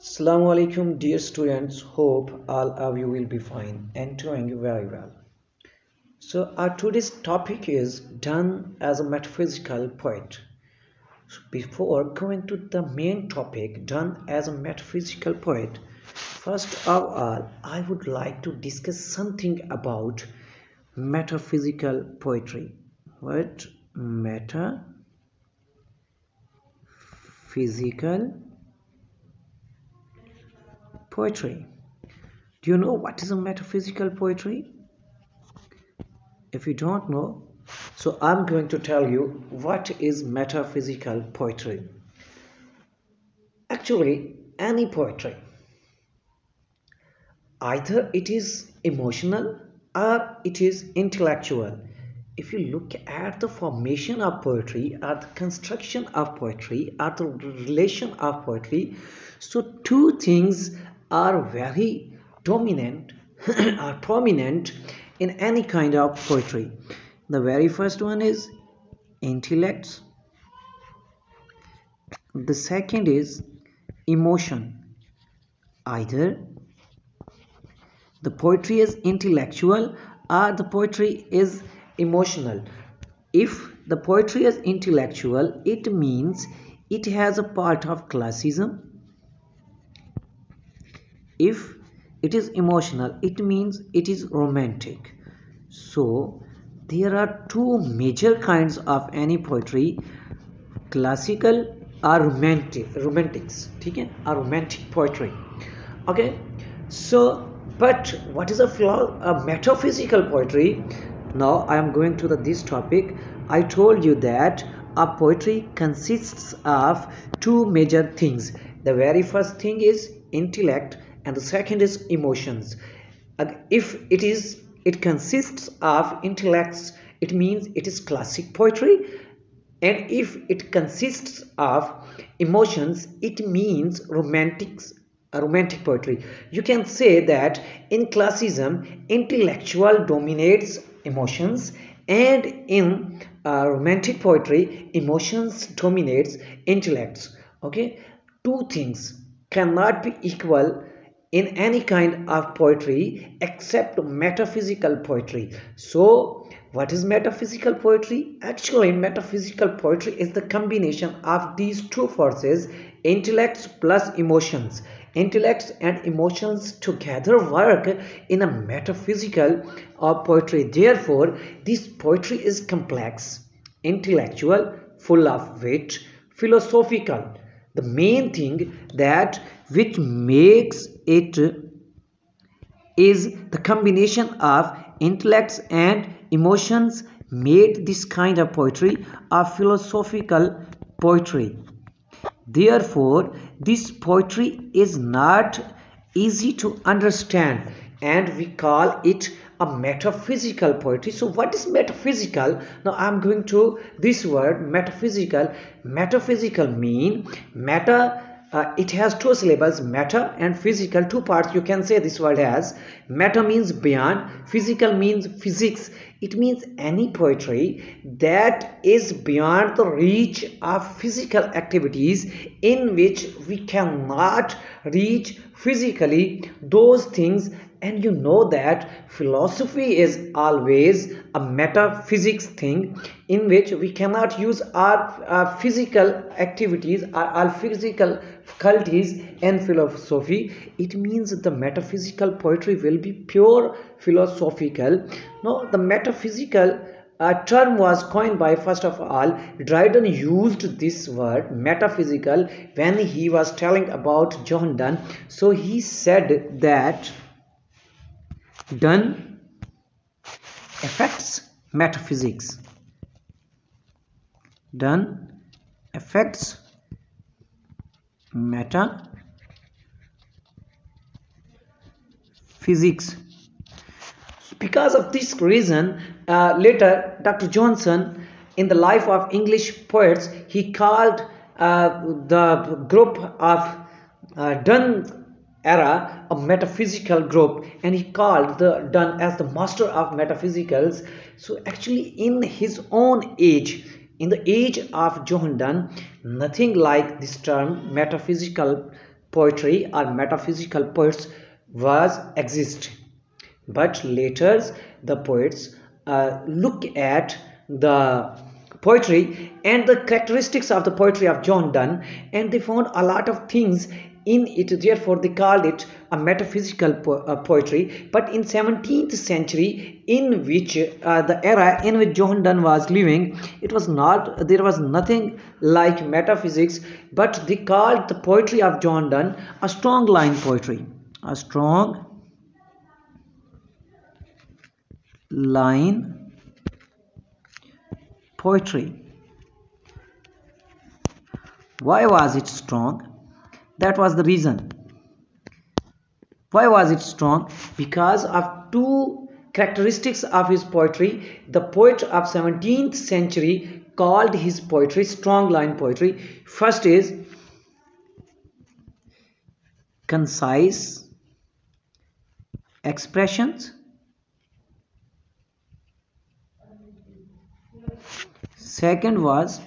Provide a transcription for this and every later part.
Assalamu alaikum, dear students. Hope all of you will be fine and doing very well. So, our today's topic is Donne as a metaphysical poet. So before going to the main topic, Donne as a metaphysical poet, first of all, I would like to discuss something about metaphysical poetry. What? Metaphysical poetry. Do you know what is a metaphysical poetry? If you don't know, so I'm going to tell you what is metaphysical poetry. Actually, any poetry, either it is emotional or it is intellectual. If you look at the formation of poetry or the construction of poetry or the relation of poetry, so two things are very dominant or prominent in any kind of poetry. The very first one is intellect. The second is emotion. Either the poetry is intellectual or the poetry is emotional. If the poetry is intellectual, it means it has a part of classicism. If it is emotional, it means it is romantic. So there are two major kinds of any poetry, classical or romantics, okay, or romantic poetry. Okay, so but what is a metaphysical poetry? Now I am going to this topic. I told you that a poetry consists of two major things. The very first thing is intellect and the second is emotions. If it consists of intellects, it means it is classic poetry, and if it consists of emotions, it means romantic poetry. You can say that in classicism, intellectual dominates emotions, and in romantic poetry, emotions dominates intellects. Okay, two things cannot be equal in any kind of poetry except metaphysical poetry. So what is metaphysical poetry? Actually, metaphysical poetry is the combination of these two forces, intellects plus emotions. Intellects and emotions together work in a metaphysical poetry. Therefore, this poetry is complex, intellectual, full of wit, philosophical. The main thing that which makes it is the combination of intellects and emotions made this kind of poetry a philosophical poetry. Therefore, this poetry is not easy to understand and we call it a metaphysical poetry. So what is metaphysical? Now I'm going to this word metaphysical. Metaphysical mean meta, it has two syllables, meta and physical, two parts. You can say this word as meta means beyond, physical means physics. It means any poetry that is beyond the reach of physical activities, in which we cannot reach physically those things. And you know that philosophy is always a metaphysics thing, in which we cannot use our physical activities, our physical faculties in philosophy. It means the metaphysical poetry will be pure philosophical. Now the metaphysical term was coined by, first of all, Dryden used this word metaphysical when he was telling about John Donne. So he said that Donne affects metaphysics. Donne affects metaphysics. Because of this reason, later Dr. Johnson, in the life of English poets, he called the group of Donne era a metaphysical group, and he called the Donne as the master of metaphysicals. So actually, in his own age, in the age of John Donne, nothing like this term metaphysical poetry or metaphysical poets was exist, but later the poets look at the poetry and the characteristics of the poetry of John Donne, and they found a lot of things in it, therefore they called it a metaphysical poetry. But in 17th century, in which the era in which John Donne was living, it was not, there was nothing like metaphysics, but they called the poetry of John Donne a strong line poetry, a strong line poetry. Why was it strong? That was the reason. Why was it strong? Because of two characteristics of his poetry. The poet of 17th century called his poetry strong line poetry. First is concise expressions. Second was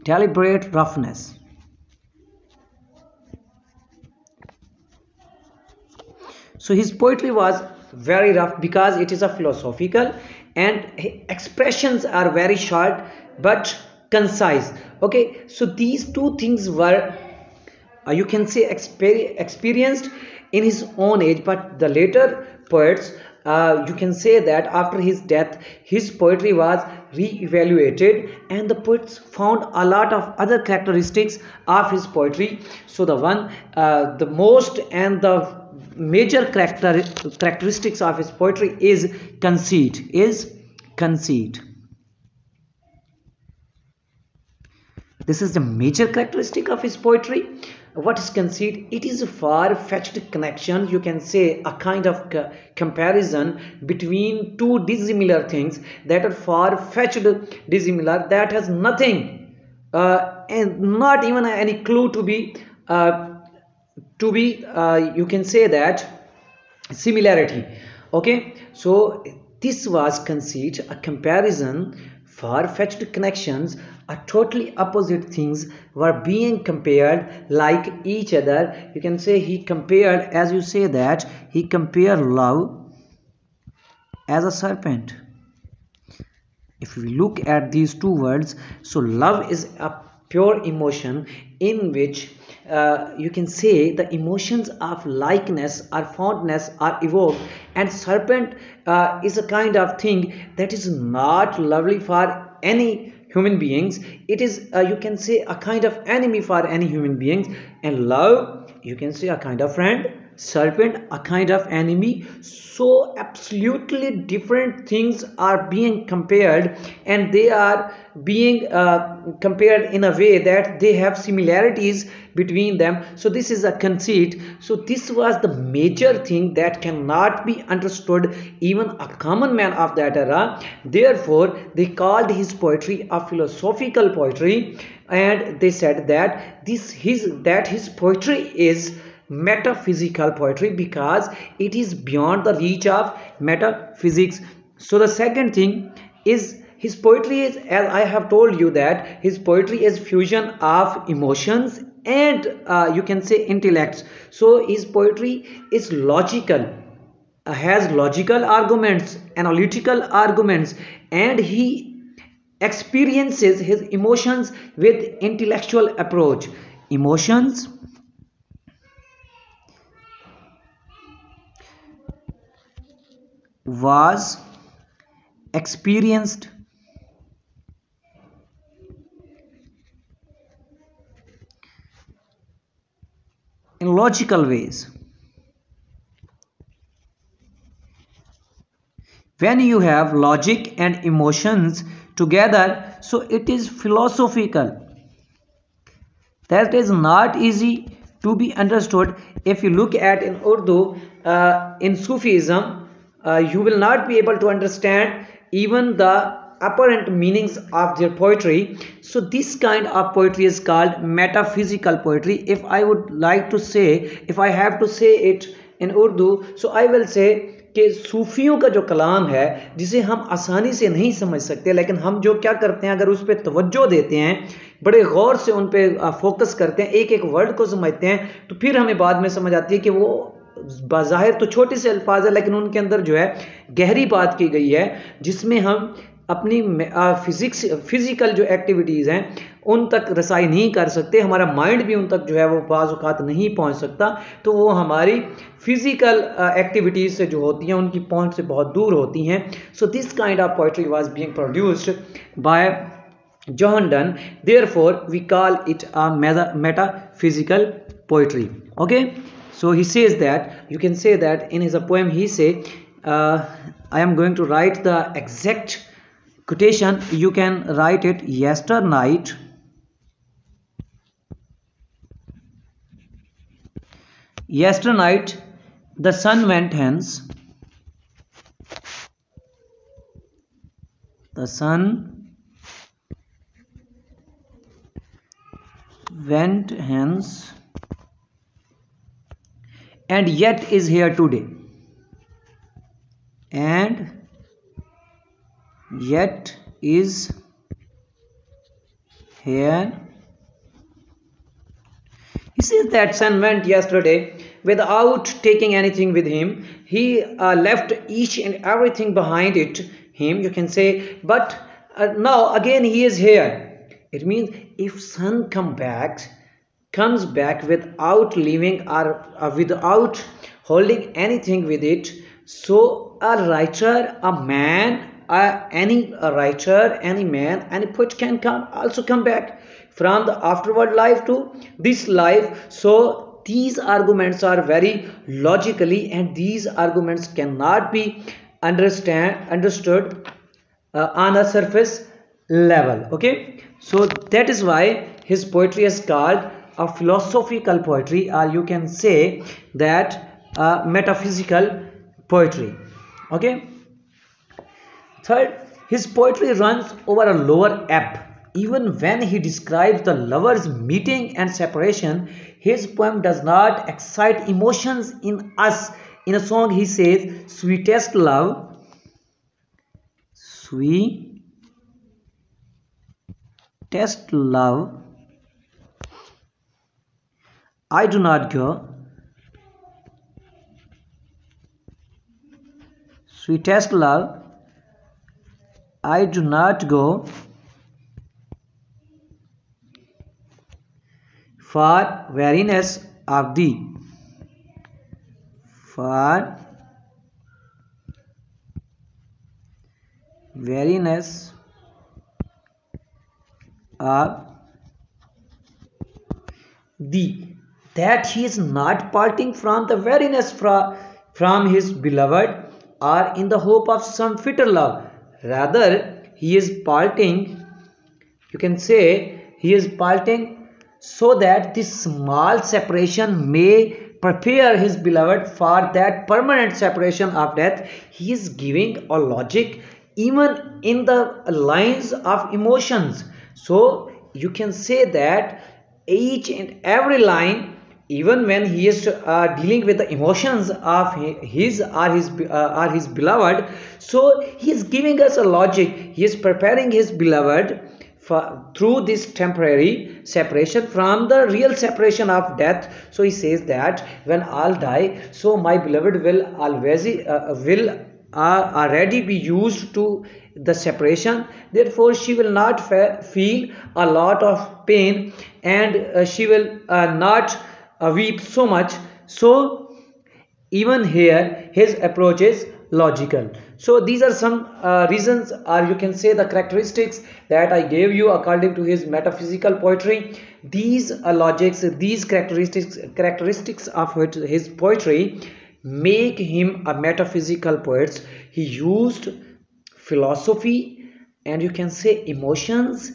deliberate roughness. So his poetry was very rough because it is a philosophical, and expressions are very short but concise. Okay, so these two things were you can say experienced in his own age, but the later poets, you can say that after his death his poetry was re-evaluated and the poets found a lot of other characteristics of his poetry. So the one the most and the major characteristics of his poetry is conceit. This is the major characteristic of his poetry. What is conceit? It is a far-fetched connection, you can say a kind of comparison between two dissimilar things that are far-fetched dissimilar, that has nothing and not even any clue to be you can say that similarity. Okay, so this was conceit, a comparison. Far-fetched connections are totally opposite things were being compared like each other. You can say he compared, as you say that he compared love as a serpent. If we look at these two words, so love is a pure emotion in which you can say the emotions of likeness or fondness are evoked, and serpent is a kind of thing that is not lovely for any human beings. It is you can say a kind of enemy for any human beings, and love you can say a kind of friend, serpent a kind of enemy. So absolutely different things are being compared, and they are being compared in a way that they have similarities between them. So this is a conceit. So this was the major thing that cannot be understood even a common man of that era. Therefore they called his poetry a philosophical poetry, and they said that his poetry is metaphysical poetry because it is beyond the reach of metaphysics. So the second thing is his poetry is, as I have told you, that his poetry is fusion of emotions and you can say intellects. So his poetry is logical, has logical arguments, analytical arguments, and he experiences his emotions with intellectual approach. Emotions was experienced in logical ways. When you have logic and emotions together, so it is philosophical. That is not easy to be understood. If you look at in Urdu, in Sufism, you will not be able to understand even the apparent meanings of their poetry. So this kind of poetry is called metaphysical poetry. If I would like to say, if I have to say it in Urdu, so I will say कि सूफियों का जो कलाम है जिसे हम आसानी से नहीं समझ सकते, लेकिन हम जो क्या करते हैं, अगर उस पर तवज्जो देते हैं, बड़े गौर से उन पर फोकस करते हैं, एक एक वर्ड को समझते हैं, तो फिर हमें बाद में समझ आती है कि वो बाज़ाहिर तो छोटे से अल्फाज है, लेकिन उनके अंदर जो है गहरी बात की गई है, जिसमें हम अपनी फिजिकल जो एक्टिविटीज़ हैं उन तक रसाई नहीं कर सकते, हमारा माइंड भी उन तक जो है वो बाज़ औक़ात नहीं पहुंच सकता, तो वो हमारी फिजिकल एक्टिविटीज़ से जो होती हैं उनकी पहुंच से बहुत दूर होती हैं. So this kind of poetry was being produced by John Donne. Therefore, we call it a metaphysical poetry. Okay, so he says that, you can say that in his poem he say, I am going to write the exact quotation. You can write it. Yesternight the sun went hence. The sun went hence and yet is here today. And yet is here. He says that sun went yesterday without taking anything with him. He left each and everything behind him, you can say, but now again he is here. It means if sun comes back without leaving or without holding anything with it, so a writer, a man, any writer, any man, any poet can also come back from the afterward life to this life. So these arguments are very logically, and these arguments cannot be understood on a surface level. Okay, so that is why his poetry is called a philosophical poetry, or you can say that metaphysical poetry. Okay, third, his poetry runs over a lower ebb. Even when he describes the lovers meeting and separation, his poem does not excite emotions in us. In a song he says, sweetest love I do not go. Sweetest love, I do not go for weariness of thee. For weariness of thee. That he is not parting from the weariness from his beloved, or in the hope of some fitter love. Rather, he is parting, you can say, he is parting so that this small separation may prepare his beloved for that permanent separation of death. He is giving a logic even in the lines of emotions. So you can say that each and every line, even when he is dealing with the emotions of his beloved, so he is giving us a logic. He is preparing his beloved through this temporary separation from the real separation of death. So he says that when all die, so my beloved will always already be used to the separation. Therefore she will not feel a lot of pain, and she will not weep so much. So even here his approach is logical. So these are some reasons, or you can say the characteristics that I gave you according to his metaphysical poetry. These logics, these characteristics of his poetry make him a metaphysical poet. He used philosophy and you can say emotions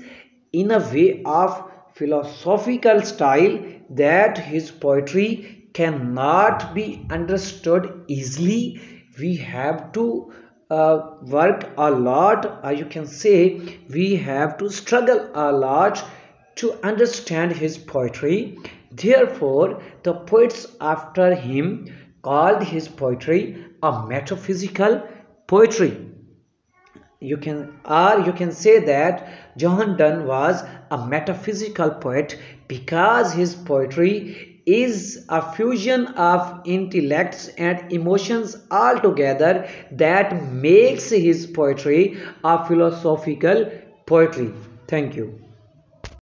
in a way of philosophical style that his poetry cannot be understood easily. We have to work a lot, or you can say we have to struggle a lot to understand his poetry. Therefore the poets after him called his poetry a metaphysical poetry. You can say that John Donne was a metaphysical poet because his poetry is a fusion of intellects and emotions all together that makes his poetry a philosophical poetry. Thank you.